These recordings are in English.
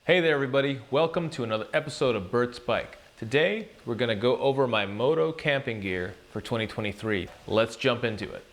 Hey there everybody, welcome to another episode of Bert's Bike. Today we're going to go over my moto camping gear for 2023. Let's jump into it.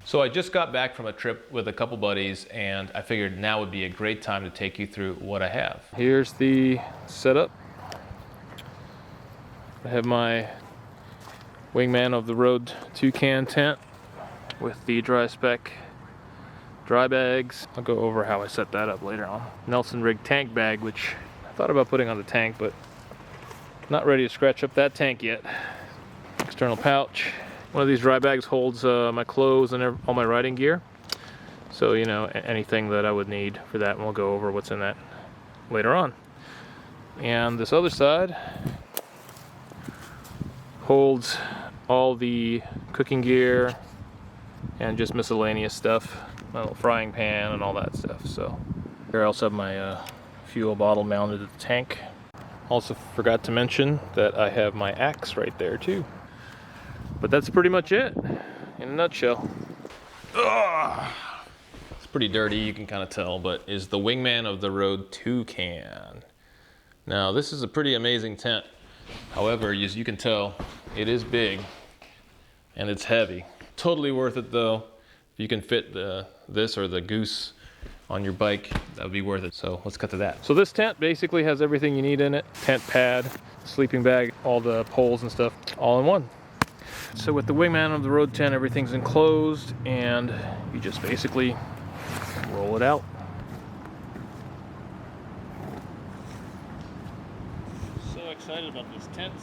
So I just got back from a trip with a couple buddies and I figured now would be a great time to take you through what I have. Here's the setup. I have my Wingman of the Road toucan tent with the dry spec dry bags. I'll go over how I set that up later on. Nelson Rigg tank bag, which I thought about putting on the tank, but not ready to scratch up that tank yet. External pouch. One of these dry bags holds my clothes and all my riding gear. So, you know, anything that I would need for that, and we'll go over what's in that later on. And this other side holds all the cooking gear and just miscellaneous stuff. My little frying pan and all that stuff. So here I also have my fuel bottle mounted at the tank. Also forgot to mention that I have my axe right there too. But that's pretty much it, in a nutshell. Ugh. It's pretty dirty, you can kind of tell, but is the Wingman of the Road toucan. Now, this is a pretty amazing tent. However, as you can tell, it is big and it's heavy. Totally worth it though. If you can fit this or the Goose on your bike, that would be worth it. So let's cut to that. So this tent basically has everything you need in it. Tent pad, sleeping bag, all the poles and stuff, all in one. So with the Wingman of the Road tent, everything's enclosed and you just basically roll it out. So excited about this tent.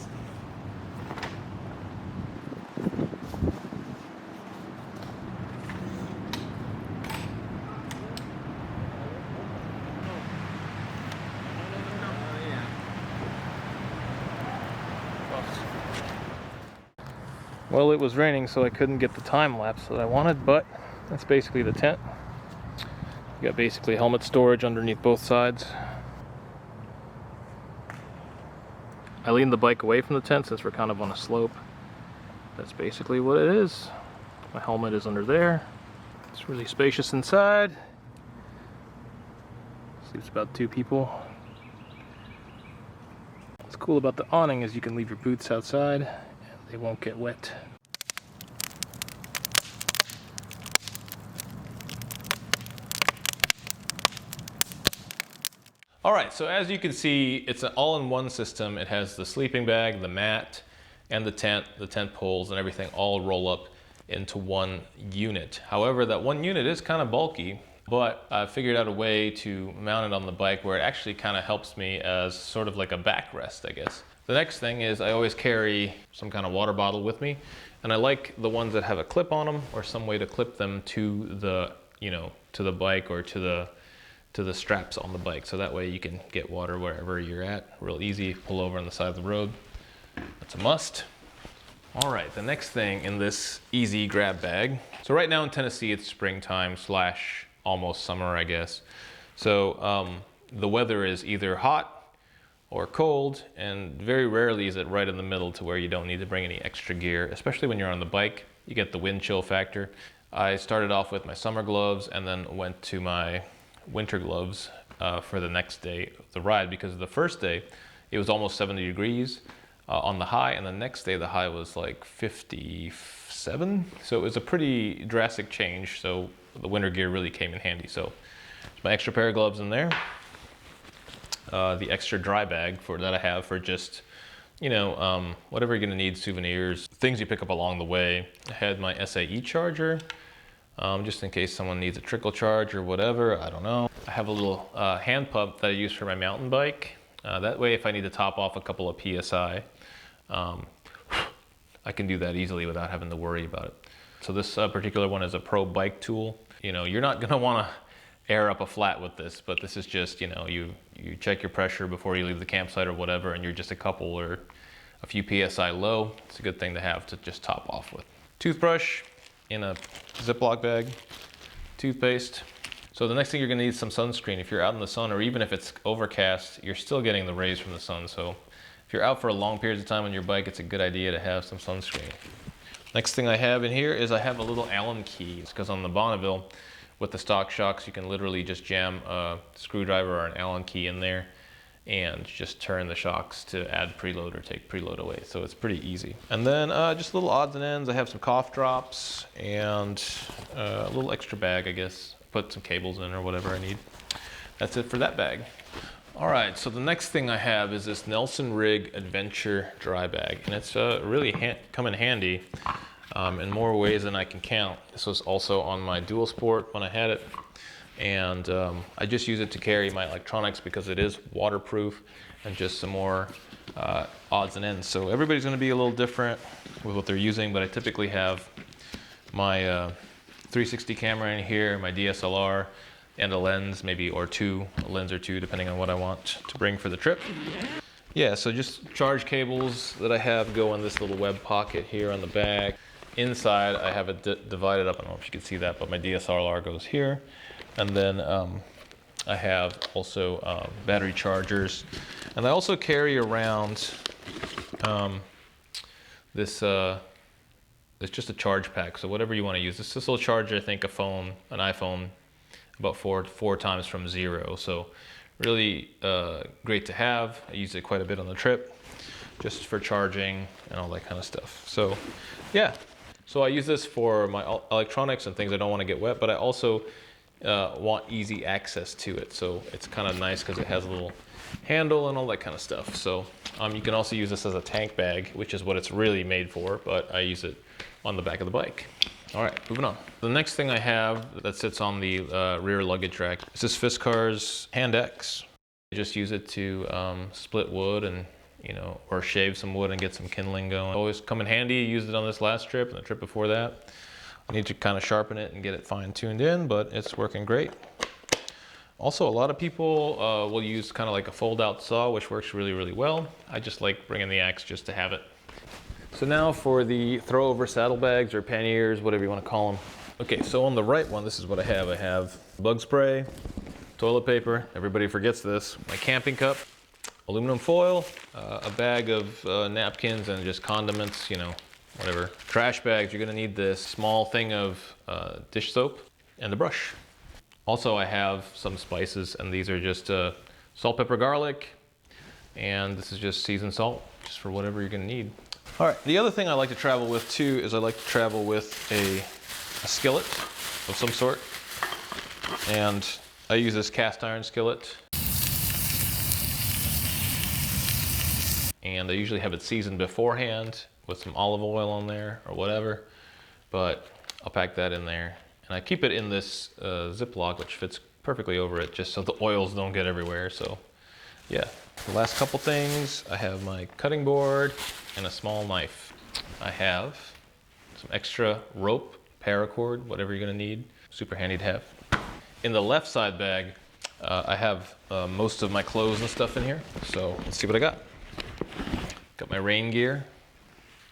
Well, it was raining, so I couldn't get the time lapse that I wanted, but that's basically the tent. You got basically helmet storage underneath both sides. I leaned the bike away from the tent since we're kind of on a slope. That's basically what it is. My helmet is under there. It's really spacious inside. Sleeps about 2 people. What's cool about the awning is you can leave your boots outside. They won't get wet. All right, so as you can see, it's an all-in-one system. It has the sleeping bag, the mat, and the tent poles and everything all roll up into one unit. However, that one unit is kind of bulky, but I figured out a way to mount it on the bike where it actually kind of helps me as sort of like a backrest, I guess. The next thing is I always carry some kind of water bottle with me, and I like the ones that have a clip on them or some way to clip them to the, to the bike or to the straps on the bike. So that way you can get water wherever you're at. Real easy, pull over on the side of the road. That's a must. All right, the next thing in this easy grab bag. So right now in Tennessee, it's springtime / almost summer, I guess. So the weather is either hot or cold, and very rarely is it right in the middle to where you don't need to bring any extra gear, especially when you're on the bike. You get the wind chill factor. I started off with my summer gloves and then went to my winter gloves for the next day of the ride, because the first day it was almost 70 degrees on the high, and the next day the high was like 57. So it was a pretty drastic change. So the winter gear really came in handy. So my extra pair of gloves in there. The extra dry bag that I have for just, whatever you're gonna need, souvenirs, things you pick up along the way. I had my SAE Charger, just in case someone needs a trickle charge or whatever, I don't know. I have a little hand pump that I use for my mountain bike. That way, if I need to top off a couple of PSI, I can do that easily without having to worry about it. So this particular one is a pro bike tool. You're not gonna wanna air up a flat with this, but this is just, you check your pressure before you leave the campsite or whatever, and you're just a couple or a few PSI low. It's a good thing to have to just top off with. Toothbrush in a Ziploc bag, toothpaste, So the next thing, you're gonna need some sunscreen. If you're out in the sun, or even if it's overcast, you're still getting the rays from the sun. So if you're out for a long period of time on your bike, it's a good idea to have some sunscreen. Next thing I have in here is I have a little Allen key, because on the Bonneville, with the stock shocks, you can literally just jam a screwdriver or an Allen key in there and just turn the shocks to add preload or take preload away. So it's pretty easy. And then just little odds and ends. I have some cough drops and a little extra bag, I guess. Put some cables in or whatever I need. That's it for that bag. All right, so the next thing I have is this Nelson Rigg Adventure dry bag. And it's really come in handy in more ways than I can count. This was also on my Dual Sport when I had it. And I just use it to carry my electronics because it is waterproof, and just some more odds and ends. So everybody's gonna be a little different with what they're using, but I typically have my 360 camera in here, my DSLR, and a lens, maybe, or two, a lens or two, depending on what I want to bring for the trip. Yeah, so just charge cables that I have go in this little web pocket here on the back. Inside, I have it divided up. I don't know if you can see that, but my DSLR goes here. And then I have also battery chargers. And I also carry around this, it's just a charge pack. So whatever you want to use. This will charge, I think, an iPhone, about four times from zero. So really great to have. I use it quite a bit on the trip, just for charging and all that kind of stuff. So yeah, so I use this for my electronics and things I don't want to get wet, but I also want easy access to it. So it's kind of nice because it has a little handle and all that kind of stuff. So you can also use this as a tank bag, which is what it's really made for, but I use it on the back of the bike. All right, moving on. The next thing I have that sits on the rear luggage rack is this Fiskars Hand Axe. I just use it to split wood and, or shave some wood and get some kindling going. Always come in handy. Used it on this last trip and the trip before that. I need to kind of sharpen it and get it fine tuned in, but it's working great. Also, a lot of people will use kind of like a fold out saw, which works really, really well. I just like bringing the axe just to have it. So now for the throw over saddlebags or panniers, whatever you want to call them. Okay, so on the right one, this is what I have. I have bug spray, toilet paper, everybody forgets this, my camping cup, aluminum foil, a bag of napkins and just condiments, whatever. Trash bags, you're gonna need this small thing of dish soap and a brush. Also, I have some spices, and these are just salt, pepper, garlic, and this is just seasoned salt, just for whatever you're gonna need. All right, the other thing I like to travel with too is I like to travel with a skillet of some sort. And I use this cast iron skillet. And I usually have it seasoned beforehand with some olive oil on there or whatever. But I'll pack that in there. And I keep it in this Ziploc, which fits perfectly over it, just so the oils don't get everywhere. So yeah, the last couple things, I have my cutting board and a small knife. I have some extra rope, paracord, whatever you're gonna need. Super handy to have. In the left side bag, I have most of my clothes and stuff in here. So let's see what I got. Got my rain gear,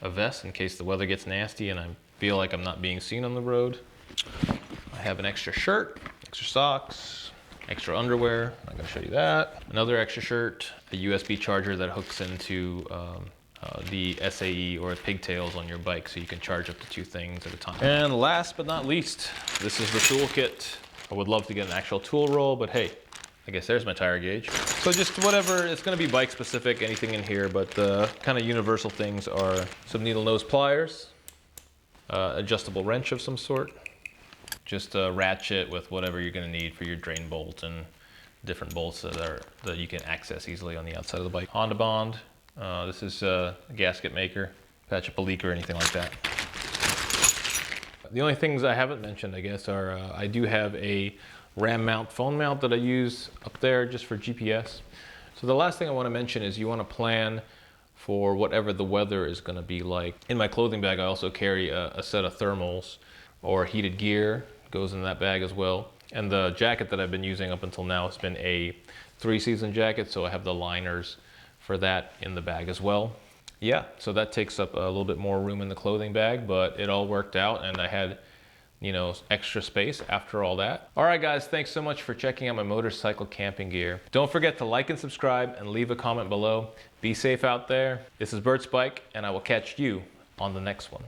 a vest in case the weather gets nasty and I feel like I'm not being seen on the road. I have an extra shirt, extra socks, extra underwear. I'm gonna show you that. Another extra shirt, a USB charger that hooks into the SAE or pigtails on your bike, so you can charge up to 2 things at a time. And last but not least, this is the toolkit. I would love to get an actual tool roll, but hey, I guess there's my tire gauge. So just whatever, it's gonna be bike specific, anything in here, but the kind of universal things are some needle nose pliers, adjustable wrench of some sort, just a ratchet with whatever you're gonna need for your drain bolt and different bolts that you can access easily on the outside of the bike. Honda Bond, this is a gasket maker, patch up a leak or anything like that. The only things I haven't mentioned, I guess, are I do have a RAM mount, phone mount that I use up there just for GPS. So the last thing I want to mention is you want to plan for whatever the weather is going to be like. In my clothing bag, I also carry a set of thermals or heated gear, goes in that bag as well. And the jacket that I've been using up until now has been a 3-season jacket, so I have the liners for that in the bag as well. Yeah, so that takes up a little bit more room in the clothing bag, but it all worked out, and I had you know, extra space after all that. All right, guys, thanks so much for checking out my motorcycle camping gear. Don't forget to like and subscribe and leave a comment below. Be safe out there. This is Bert's Bike, and I will catch you on the next one.